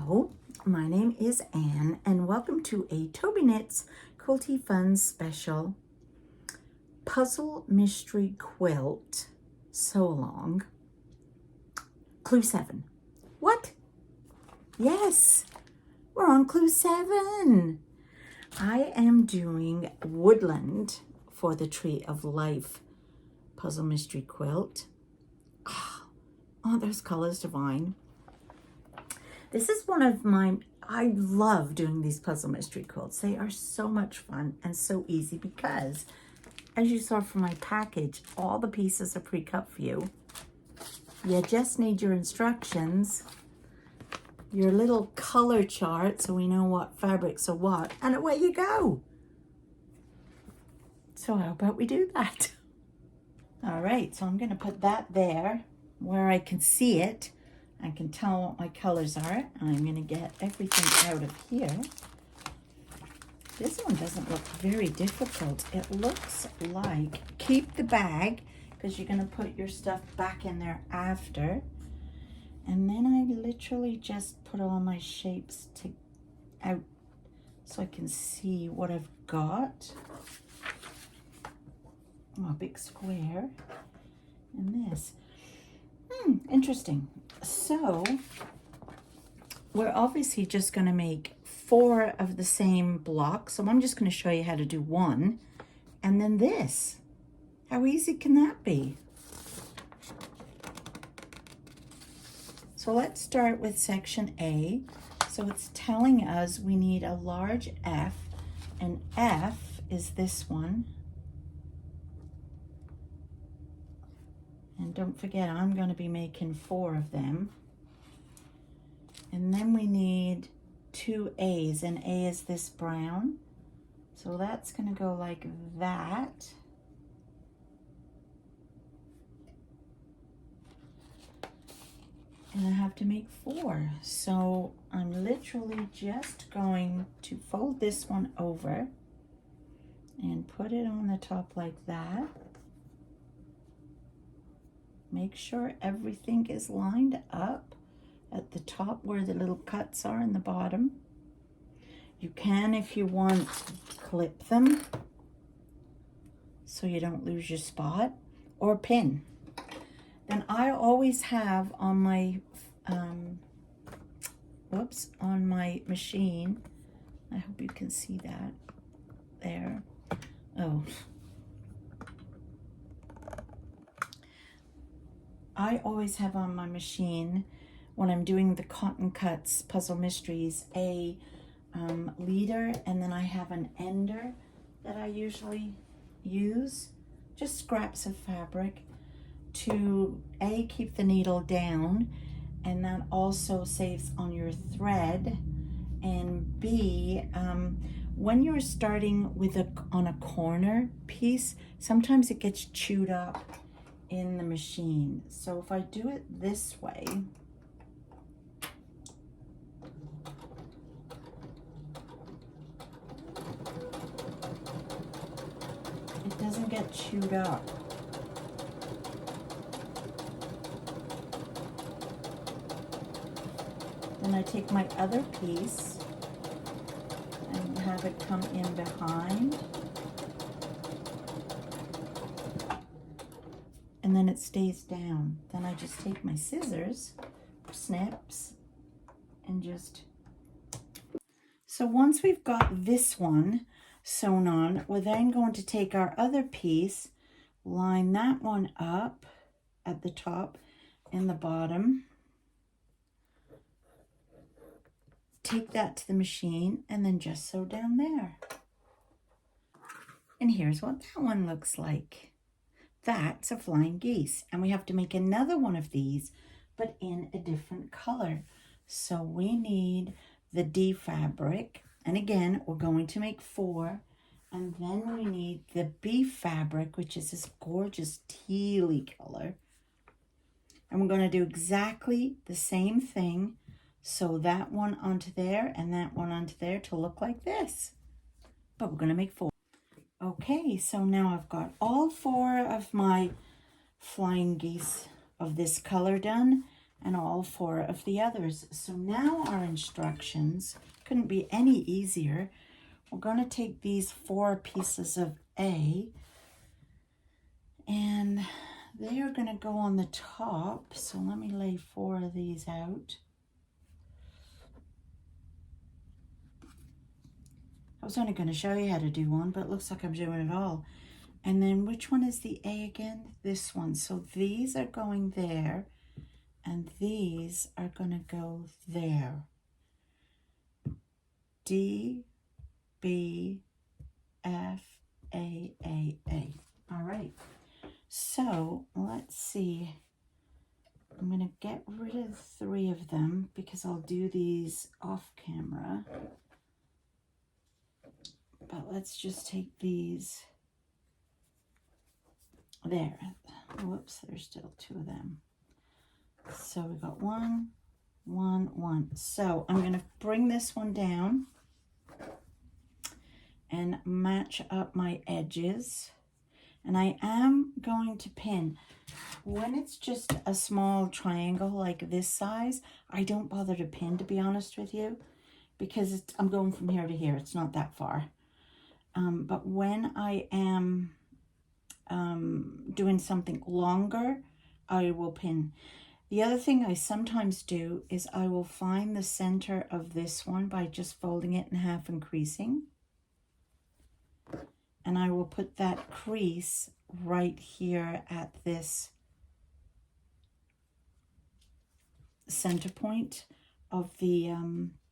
Hello, my name is Anne and welcome to a Tobyknits Quilty Fun Special Puzzle Mystery Quilt Sew Along. Clue 7. What? Yes, we're on Clue 7. I am doing Woodland for the Tree of Life Puzzle Mystery Quilt. Oh, those colors divine. This is one of I love doing these puzzle mystery quilts. They are so much fun and so easy because, as you saw from my package, all the pieces are pre-cut for you. You just need your instructions, your little color chart so we know what fabrics are what, and away you go. So how about we do that? All right, so I'm going to put that there where I can see it. I can tell what my colors are. I'm going to get everything out of here. This one doesn't look very difficult. It looks like, keep the bag because you're going to put your stuff back in there after. And then I literally just put all my shapes out so I can see what I've got. Oh, a big square. And this. Interesting. So we're obviously just going to make 4 of the same block. So I'm just going to show you how to do one. And then this. How easy can that be? So let's start with section A. So it's telling us we need a large F. And F is this one. And don't forget, I'm going to be making 4 of them. And then we need 2 A's, and A is this brown. So that's going to go like that. And I have to make 4. So I'm literally just going to fold this one over and put it on the top like that. Make sure everything is lined up at the top where the little cuts are in the bottom. You can, if you want, clip them so you don't lose your spot, or pin. Then I always have on my, on my machine, I hope you can see that there. Oh. I always have on my machine, when I'm doing the Cotton Cuts Puzzle Mysteries, a leader, and then I have an ender that I usually use, just scraps of fabric, to A, keep the needle down, and that also saves on your thread, and B, when you're starting with on a corner piece, sometimes it gets chewed up in the machine. So if I do it this way, it doesn't get chewed up. Then I take my other piece and have it come in behind. And then it stays down. Then I just take my scissors, snips, and just... So once we've got this one sewn on, we're then going to take our other piece, line that one up at the top and the bottom, take that to the machine, and then just sew down there. And here's what that one looks like. That's a flying geese, and we have to make another one of these, but in a different color. So we need the D fabric, and again, we're going to make 4, and then we need the B fabric, which is this gorgeous tealy color. And we're going to do exactly the same thing. Sew that one onto there and that one onto there to look like this. But we're going to make 4. Okay, so now I've got all 4 of my flying geese of this color done. and all 4 of the others. So now our instructions couldn't be any easier. We're going to take these 4 pieces of A, and they are going to go on the top. So let me lay 4 of these out. I was only going to show you how to do one, but it looks like I'm doing it all. And then which one is the A again? This one. So these are going there, and these are going to go there. D, B, F, A, A, A. All right. So let's see. I'm going to get rid of 3 of them because I'll do these off camera. But let's just take these. There. Whoops, there's still 2 of them. So we got 1, 1, 1. So I'm going to bring this one down and match up my edges. And I am going to pin. When it's just a small triangle like this size, I don't bother to pin, to be honest with you, because I'm going from here to here. It's not that far. But when I am doing something longer, I will pin. The other thing I sometimes do is I will find the center of this one by just folding it in half and creasing. And I will put that crease right here at this center point of the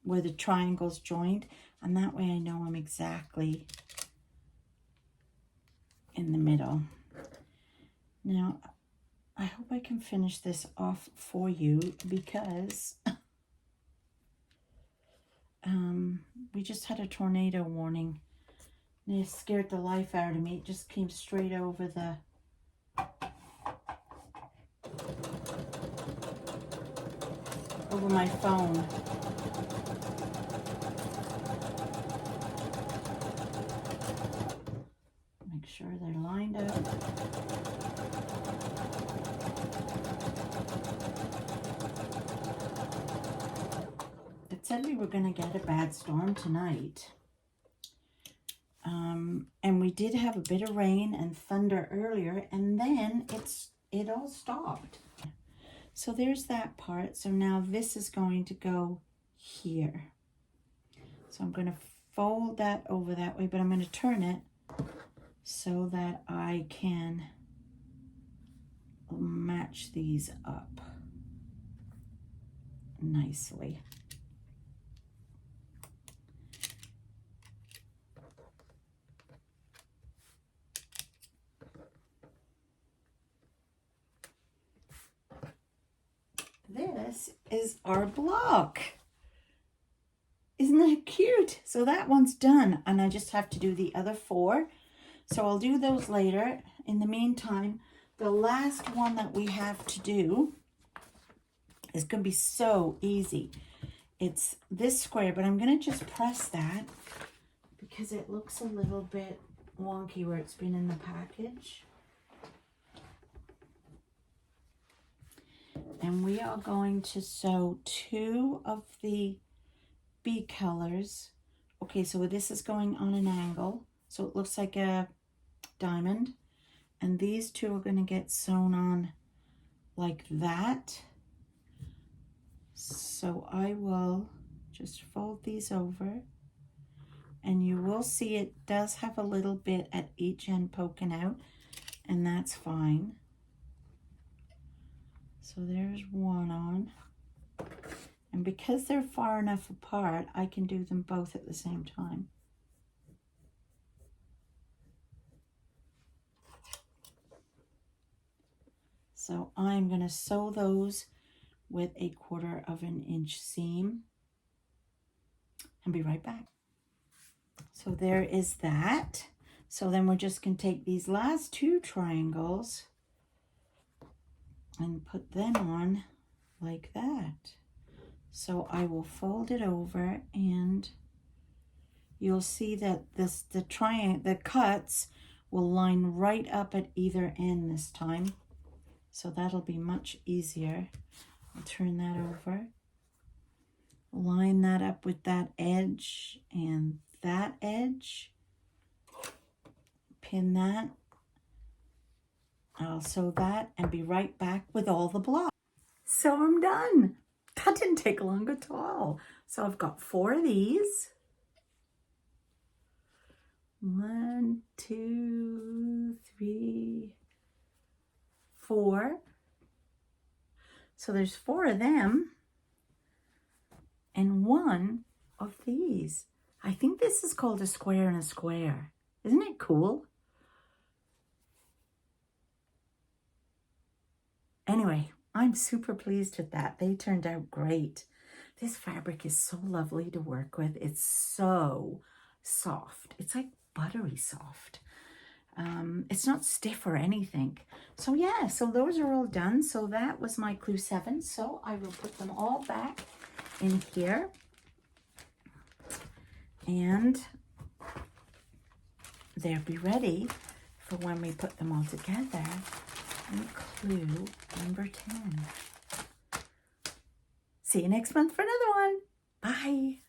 where the triangle's joined, and that way I know I'm exactly in the middle. Now I hope I can finish this off for you, because we just had a tornado warning. And it scared the life out of me. It just came straight over my phone. Make sure they're lined up. It said we were going to get a bad storm tonight. And we did have a bit of rain and thunder earlier, and then it all stopped. So there's that part. So now this is going to go here. So I'm going to fold that over that way, but I'm going to turn it so that I can match these up nicely. This is our block. Isn't that cute? So that one's done, and I just have to do the other 4. So I'll do those later. In the meantime, the last one that we have to do is going to be so easy. It's this square, but I'm going to just press that because it looks a little bit wonky where it's been in the package. And we are going to sew 2 of the B colors. Okay, so this is going on an angle, so it looks like a diamond. And these 2 are going to get sewn on like that. So I will just fold these over. And you will see it does have a little bit at each end poking out, and that's fine. So there's one on. And because they're far enough apart, I can do them both at the same time. So I'm going to sew those with a 1/4 inch seam and be right back. So there is that. So then we're just going to take these last 2 triangles and put them on like that. So I will fold it over, and you'll see that the cuts will line right up at either end this time. So that'll be much easier. I'll turn that over. Line that up with that edge and that edge. Pin that. I'll sew that and be right back with all the blocks. So I'm done. That didn't take long at all. So I've got 4 of these. 1, 2, 3, 4. So there's 4 of them and 1 of these. I think this is called a square and a square. Isn't it cool? Anyway, I'm super pleased with that. They turned out great. This fabric is so lovely to work with. It's so soft. It's like buttery soft. It's not stiff or anything. So yeah, so those are all done. So that was my clue 7. So I will put them all back in here. And they'll be ready for when we put them all together. And clue number 10. See you next month for another one. Bye.